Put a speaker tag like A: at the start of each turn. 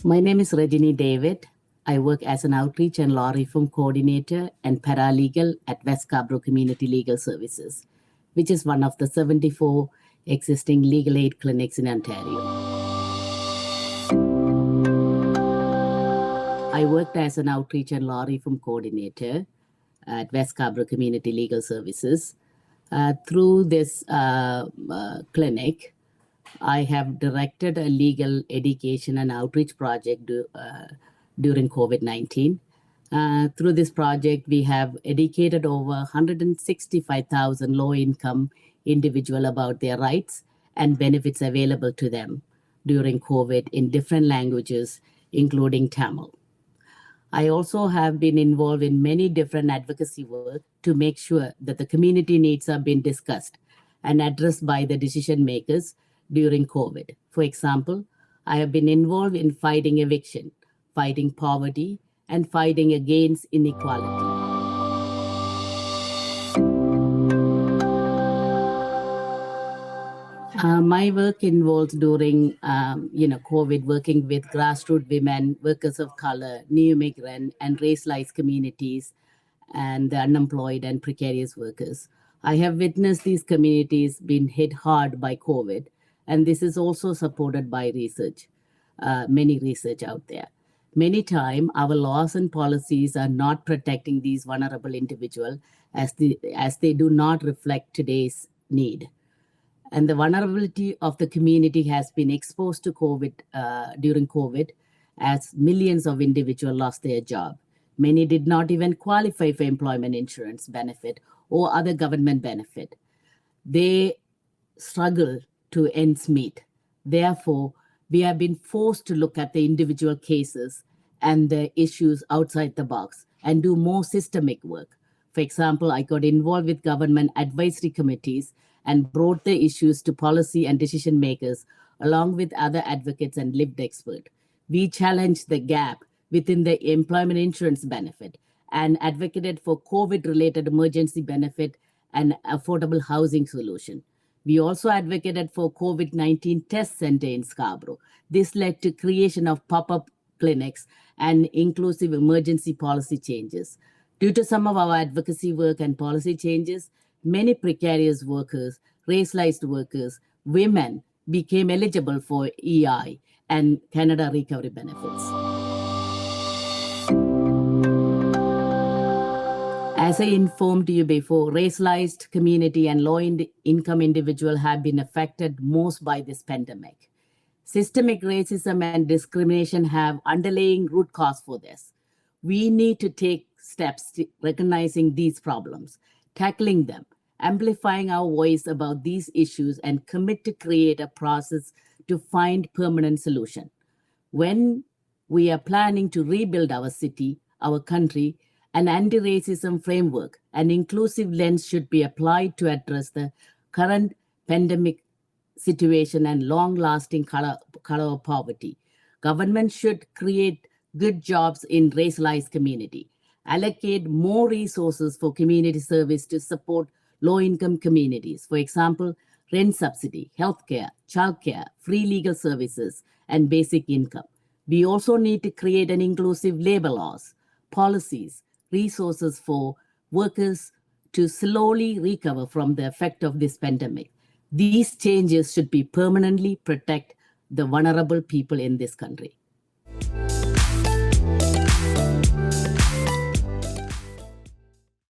A: My name is Regini David. I work as an outreach and law reform coordinator and paralegal at West Scarborough Community Legal Services, which is one of the 74 existing legal aid clinics in Ontario. I worked as an outreach and law reform coordinator at West Scarborough Community Legal Services. Through this clinic, I have directed a legal education and outreach project during COVID-19. Through this project, we have educated over 165,000 low-income individuals about their rights and benefits available to them during COVID in different languages, including Tamil. I also have been involved in many different advocacy work to make sure that the community needs are being discussed and addressed by the decision makers during COVID. For example, I have been involved in fighting eviction, fighting poverty, and fighting against inequality. My work involves during COVID, working with grassroots women, workers of color, new immigrant, and racialized communities, and the unemployed and precarious workers. I have witnessed these communities being hit hard by COVID, and this is also supported by research, many research out there. Many times, our laws and policies are not protecting these vulnerable individuals as they do not reflect today's need. And the vulnerability of the community has been exposed to COVID during COVID, as millions of individuals lost their job. Many did not even qualify for employment insurance benefit or other government benefit. They struggle to ends meet. Therefore, we have been forced to look at the individual cases and the issues outside the box and do more systemic work. For example, I got involved with government advisory committees and brought the issues to policy and decision makers, along with other advocates and lived experts. We challenged the gap within the employment insurance benefit and advocated for COVID-related emergency benefit and affordable housing solution. We also advocated for COVID-19 test center in Scarborough. This led to creation of pop-up clinics and inclusive emergency policy changes. Due to some of our advocacy work and policy changes, many precarious workers, racialized workers, women became eligible for EI and Canada Recovery Benefits. As I informed you before, racialized community and low-income individuals have been affected most by this pandemic. Systemic racism and discrimination have underlying root cause for this. We need to take steps to recognizing these problems, tackling them, amplifying our voice about these issues, and commit to create a process to find permanent solution. When we are planning to rebuild our city, our country, an anti-racism framework, an inclusive lens should be applied to address the current pandemic situation and long-lasting color of poverty. Government should create good jobs in racialized community, allocate more resources for community service to support low-income communities. For example, rent subsidy, healthcare, childcare, free legal services, and basic income. We also need to create an inclusive labor laws, policies, resources for workers to slowly recover from the effect of this pandemic. These changes should be permanently protect the vulnerable people in this country.